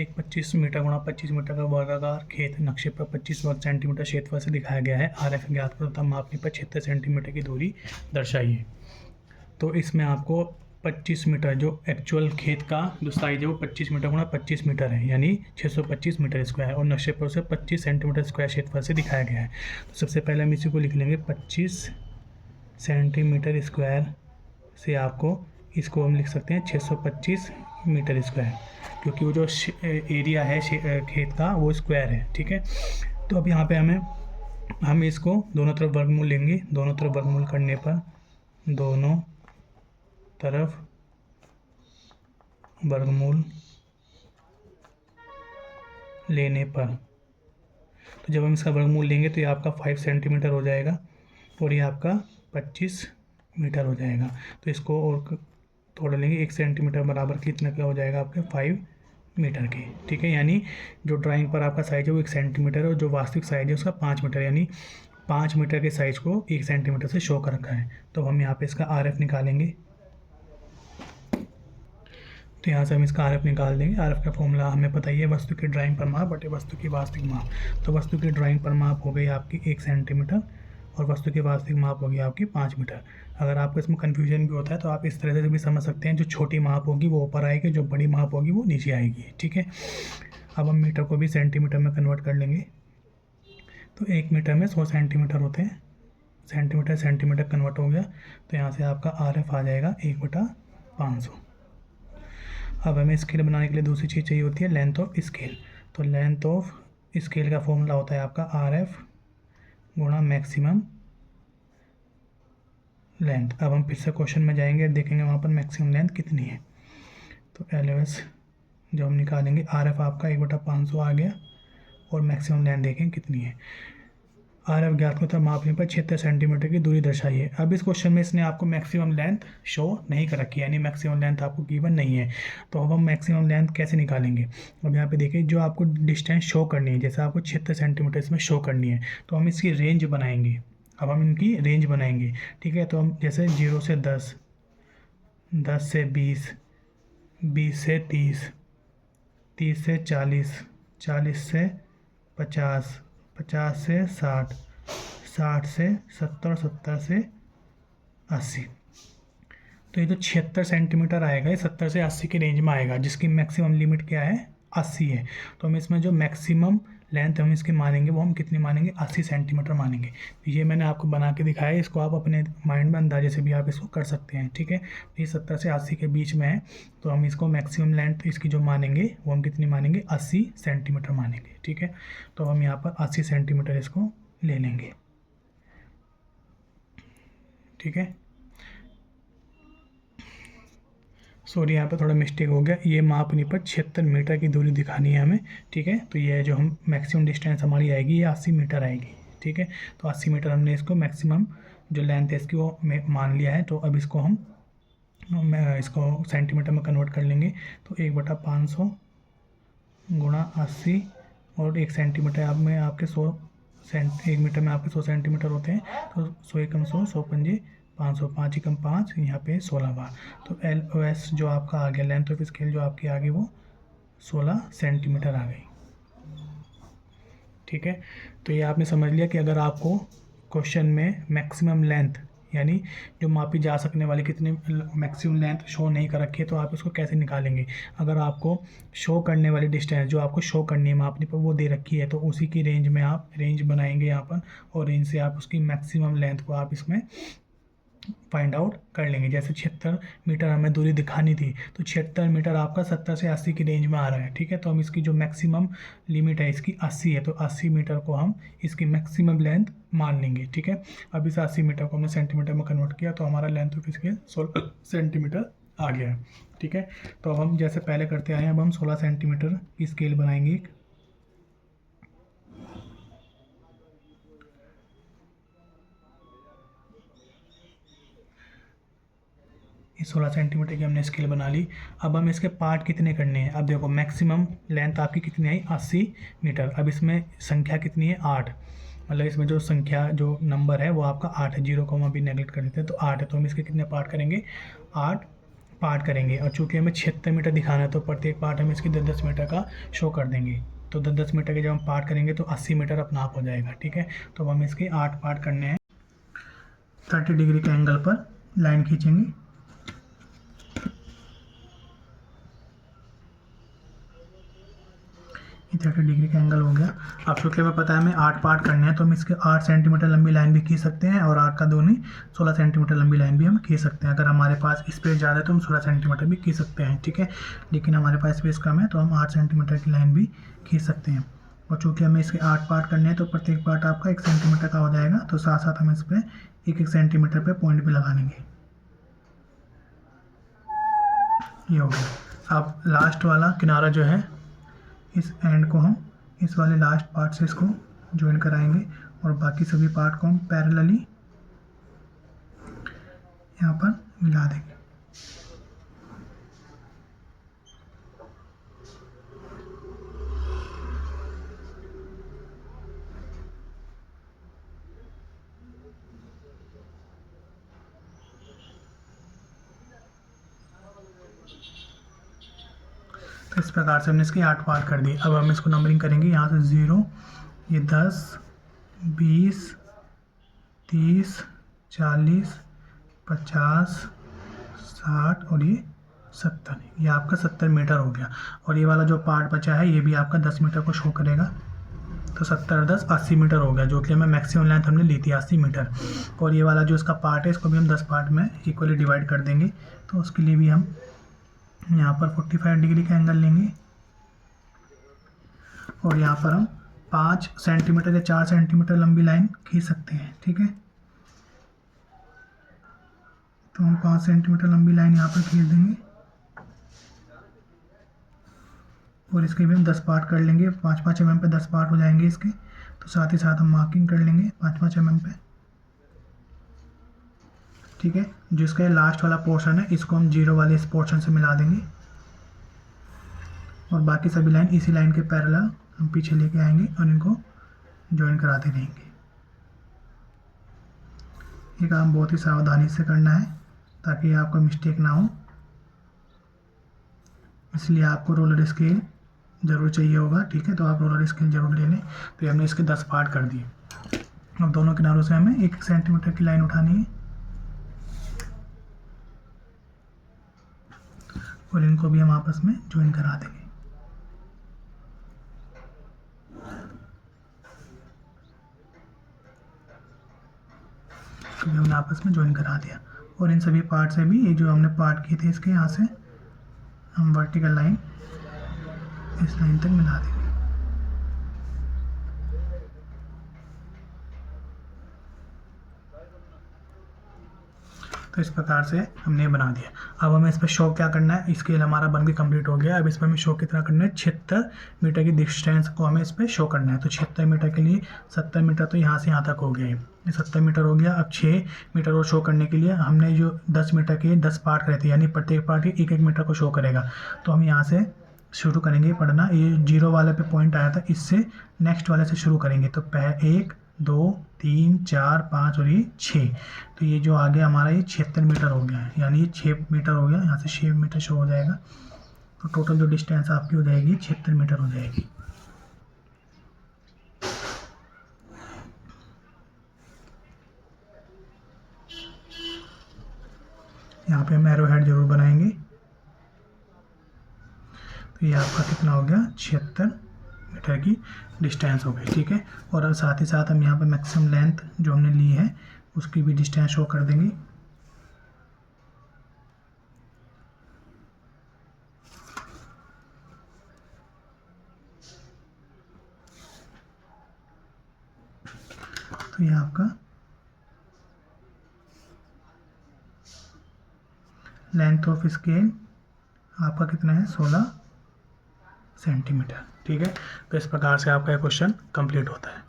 एक 25 मीटर गुणा 25 मीटर का वर्गाकार खेत नक्शे पर 25 वर्ग सेंटीमीटर क्षेत्रफल से दिखाया गया है। RF ज्ञात करो तथा मापने पर 76 सेंटीमीटर की दूरी दर्शाइए। तो इसमें आपको 25 मीटर जो एक्चुअल खेत का जो साइज है वो 25 मीटर गुणा 25 मीटर है, यानी 625 मीटर स्क्वायर, और नक्शे पर उसे 25 सेंटीमीटर स्क्वायर क्षेत्रफल से दिखाया गया है। तो सबसे पहले हम इसी को लिख लेंगे 25 सेंटीमीटर स्क्वायर से आपको इसको हम लिख सकते हैं 625 मीटर स्क्वायर, क्योंकि वो जो एरिया है खेत का वो स्क्वायर है। ठीक है, तो अब यहाँ पे हम इसको दोनों तरफ वर्गमूल लेंगे। दोनों तरफ वर्गमूल करने पर दोनों तरफ वर्गमूल लेने पर, तो जब हम इसका वर्गमूल लेंगे तो ये आपका 5 सेंटीमीटर हो जाएगा और ये आपका 25 मीटर हो जाएगा। तो इसको और थोड़ा लेंगे, 1 सेंटीमीटर बराबर कितना क्या हो जाएगा आपके 5 मीटर के। ठीक है, यानी जो ड्राइंग पर आपका साइज है वो 1 सेंटीमीटर है और जो वास्तविक साइज है उसका 5 मीटर, यानी 5 मीटर के साइज को 1 सेंटीमीटर से शो कर रखा है। तो हम यहाँ पे इसका RF निकालेंगे। तो यहाँ से हम इसका RF निकाल देंगे। RF का फॉर्मूला हमें पता ही है, वस्तु की ड्राइंग पर माप बटे वस्तु की वास्तविक माप। तो वस्तु की ड्राइंग पर माप हो गई आपकी 1 सेंटीमीटर और वस्तु की वास्तविक माप होगी आपकी 5 मीटर। अगर आपको इसमें कन्फ्यूजन भी होता है तो आप इस तरह से भी समझ सकते हैं, जो छोटी माप होगी वो ऊपर आएगी, जो बड़ी माप होगी वो नीचे आएगी। ठीक है, अब हम मीटर को भी सेंटीमीटर में कन्वर्ट कर लेंगे। तो 1 मीटर में 100 सेंटीमीटर होते हैं, सेंटीमीटर कन्वर्ट हो गया। तो यहाँ से आपका RF आ जाएगा 1/500। अब हमें स्केल बनाने के लिए दूसरी चीज़ चाहिए होती है लेंथ ऑफ स्केल। तो लेंथ ऑफ स्केल का फॉर्मूला होता है आपका RF गुणा मैक्सिमम लेंथ। अब हम फिर से क्वेश्चन में जाएंगे, देखेंगे वहाँ पर मैक्सिमम लेंथ कितनी है। तो LOS जो हम निकालेंगे, RF आपका 1/500 आ गया और मैक्सिमम लेंथ देखें कितनी है। RF ज्ञात को तब मापने पर 76 सेंटीमीटर की दूरी दर्शाइए। अब इस क्वेश्चन में इसने आपको मैक्सिमम लेंथ शो नहीं कर रखी है, यानी मैक्सिमम लेंथ आपको गिवन नहीं है। तो अब हम मैक्सिमम लेंथ कैसे निकालेंगे। अब यहाँ पे देखिए, जो आपको डिस्टेंस शो करनी है, जैसे आपको 76 सेंटीमीटर इसमें शो करनी है, तो हम इसकी रेंज बनाएंगे। अब हम इनकी रेंज बनाएंगे। ठीक है, तो हम जैसे 0 से 10, 10 से 20, 20 से 30, 30 से 40, 40 से 50, 50 से 60, 60 से 70, 70 से 80। तो ये जो 76 सेंटीमीटर आएगा ये 70 से 80 की रेंज में आएगा, जिसकी मैक्सिमम लिमिट क्या है 80 है। तो हम इसमें जो मैक्सिमम लेंथ हम इसकी मानेंगे वो हम कितनी मानेंगे, 80 सेंटीमीटर मानेंगे। तो ये मैंने आपको बना के दिखाया है, इसको आप अपने माइंड में अंदाजे से भी आप इसको कर सकते हैं। ठीक है, तो ये 70 से 80 के बीच में है, तो हम इसको मैक्सिमम लेंथ इसकी जो मानेंगे वो हम कितनी मानेंगे, 80 सेंटीमीटर मानेंगे। ठीक है, तो हम यहाँ पर 80 सेंटीमीटर इसको ले लेंगे। ठीक है, सॉरी यहाँ पर थोड़ा मिस्टेक हो गया, ये मापने पर 76 मीटर की दूरी दिखानी है हमें। ठीक है, तो ये जो हम मैक्सिमम डिस्टेंस हमारी आएगी ये 80 मीटर आएगी। ठीक है, तो 80 मीटर हमने इसको मैक्सिमम जो लेंथ है इसकी वो मान लिया है। तो अब इसको हम इसको सेंटीमीटर में कन्वर्ट कर लेंगे। तो 1/500 गुणा 80 और 1 सेंटीमीटर आप में आपके 1 मीटर में आपके 100 सेंटीमीटर होते हैं। तो 100 एकम 100, 100 पंजे 500, 5 एकम 5, यहाँ पे 16 बार। तो LOS जो आपका आ गया, लेंथ ऑफ स्केल जो आपकी आ गई वो 16 सेंटीमीटर आ गई। ठीक है, तो ये आपने समझ लिया कि अगर आपको क्वेश्चन में मैक्सिमम लेंथ यानी जो मापी जा सकने वाली कितनी मैक्सिमम लेंथ शो नहीं कर रखी है तो आप इसको कैसे निकालेंगे। अगर आपको शो करने वाली डिस्टेंस जो आपको शो करनी है मापने पर वो दे रखी है, तो उसी की रेंज में आप रेंज बनाएंगे यहाँ पर, और रेंज से आप उसकी मैक्सिमम लेंथ को आप इसमें फाइंड आउट कर लेंगे। जैसे 76 मीटर हमें दूरी दिखानी थी, तो 76 मीटर आपका 70 से 80 की रेंज में आ रहा है। ठीक है, तो हम इसकी जो मैक्सिमम लिमिट है इसकी 80 है, तो 80 मीटर को हम इसकी मैक्सिमम लेंथ मान लेंगे। ठीक है, अब इस 80 मीटर को हमने सेंटीमीटर में कन्वर्ट किया, तो हमारा लेंथ ऑफ स्केल 16 सेंटीमीटर आ गया है। ठीक है, तो अब हम जैसे पहले करते आए हैं, अब हम 16 सेंटीमीटर की स्केल बनाएंगे। ये 16 सेंटीमीटर की हमने स्केल बना ली। अब हम इसके पार्ट कितने करने हैं। अब देखो मैक्सिमम लेंथ आपकी कितनी आई 80 मीटर। अब इसमें संख्या कितनी है 8, मतलब इसमें जो संख्या जो नंबर है वो आपका 8 है, 0 को हम अभी नेगलेक्ट कर देते हैं, तो 8 है। तो हम इसके कितने पार्ट करेंगे 8 पार्ट करेंगे और चूँकि हमें 76 मीटर दिखाना है तो प्रत्येक पार्ट हम इसकी 10-10 मीटर का शो कर देंगे। तो 10-10 मीटर के जब हम पार्ट करेंगे तो 80 मीटर अपना आप हो जाएगा। ठीक है, तो हम इसके 8 पार्ट करने हैं। 30 डिग्री के एंगल पर लाइन खींचेंगे। ये 30 डिग्री का एंगल हो गया। अब चूँकि हमें पता है हमें 8 पार्ट करने हैं तो हम इसके 8 सेंटीमीटर लंबी लाइन भी खींच सकते हैं और 8 का 2 नहीं 16 सेंटीमीटर लंबी लाइन भी हम खींच सकते हैं। अगर हमारे पास स्पेस ज़्यादा है तो हम 16 सेंटीमीटर भी खींच सकते हैं। ठीक है, लेकिन हमारे पास स्पेस कम है तो हम 8 सेंटीमीटर की लाइन भी खींच सकते हैं। और चूँकि हमें इसके 8 पार्ट करने हैं तो प्रत्येक पार्ट आपका 1 सेंटीमीटर का हो जाएगा। तो साथ साथ हम इस पर 1-1 सेंटीमीटर पर पॉइंट भी लगा लेंगे। ये हो गया। अब लास्ट वाला किनारा जो है इस एंड को हम इस वाले लास्ट पार्ट से इसको ज्वाइन कराएंगे और बाकी सभी पार्ट को हम पैरेलली यहाँ पर मिला देंगे। तो इस प्रकार से हमने इसके 8 पार्ट कर दिए। अब हम इसको नंबरिंग करेंगे यहाँ से 0, ये 10, 20, 30, 40, 50, 60 और ये 70। ये आपका 70 मीटर हो गया। और ये वाला जो पार्ट बचा है ये भी आपका 10 मीटर को शो करेगा। तो 70 और 10 80 मीटर हो गया, जो कि हमें मैक्सिमम लेंथ हमने ली थी 80 मीटर। और ये वाला जो इसका पार्ट है इसको भी हम 10 पार्ट में इक्वली डिवाइड कर देंगे। तो उसके लिए भी हम यहाँ पर 45 डिग्री का एंगल लेंगे और यहाँ पर हम 5 सेंटीमीटर या 4 सेंटीमीटर लंबी लाइन खींच सकते हैं। ठीक है, तो हम 5 सेंटीमीटर लंबी लाइन यहाँ पर खींच देंगे और इसके भी हम 10 पार्ट कर लेंगे। 5-5 mm पे 10 पार्ट हो जाएंगे इसके। तो साथ ही साथ हम मार्किंग कर लेंगे 5-5 mm पे। ठीक है, जो इसका लास्ट वाला पोर्शन है इसको हम 0 वाले इस पोर्शन से मिला देंगे और बाकी सभी लाइन इसी लाइन के पैरेलल हम पीछे लेके आएंगे और इनको ज्वाइन कराते रहेंगे। ये काम बहुत ही सावधानी से करना है ताकि आपका मिस्टेक ना हो, इसलिए आपको रोलर स्केल ज़रूर चाहिए होगा। ठीक है, तो आप रोलर स्केल ज़रूर ले लें। तो हमने इसके 10 पार्ट कर दिए। अब दोनों किनारों से हमें 1 सेंटीमीटर की लाइन उठानी है और इनको भी हम आपस में ज्वाइन करा देंगे। तो हमने आपस में ज्वाइन करा दिया और इन सभी पार्ट से भी ये जो हमने पार्ट किए थे इसके यहाँ से हम वर्टिकल लाइन इस लाइन तक मिला देंगे। तो इस प्रकार से हमने बना दिया। अब हमें इस पर शो क्या करना है, स्केल हमारा बन के कंप्लीट हो गया। अब इस पर हमें शो कितना करना है, 76 मीटर की डिस्टेंस को हमें इस पर शो करना है। तो 76 मीटर के लिए 70 मीटर तो यहाँ से यहाँ तक हो गया है, ये 70 मीटर हो गया। अब 6 मीटर और शो करने के लिए हमने जो 10 मीटर के 10 पार्ट करे थे, यानी प्रत्येक पार्ट 1-1 मीटर को शो करेगा। तो हम यहाँ से शुरू करेंगे पढ़ना। ये 0 वाले पे पॉइंट आया था, इससे नेक्स्ट वाले से शुरू करेंगे। तो 1, 2, 3, 4, 5 और ये 6। तो ये जो आगे हमारा ये 76 मीटर हो गया है, यानी ये 6 मीटर हो गया। यहाँ से 6 मीटर शो हो जाएगा। तो टोटल जो डिस्टेंस आपकी हो जाएगी 76 मीटर हो जाएगी। यहाँ पे हम एरो हेड जरूर बनाएंगे। तो ये आपका कितना हो गया, 76 मीटर की डिस्टेंस हो गई। ठीक है, और साथ ही साथ हम यहाँ पे मैक्सिमम लेंथ जो हमने ली है उसकी भी डिस्टेंस शो कर देंगे। तो ये आपका लेंथ ऑफ स्केल आपका कितना है, 16 सेंटीमीटर। ठीक है, तो इस प्रकार से आपका क्वेश्चन कंप्लीट होता है।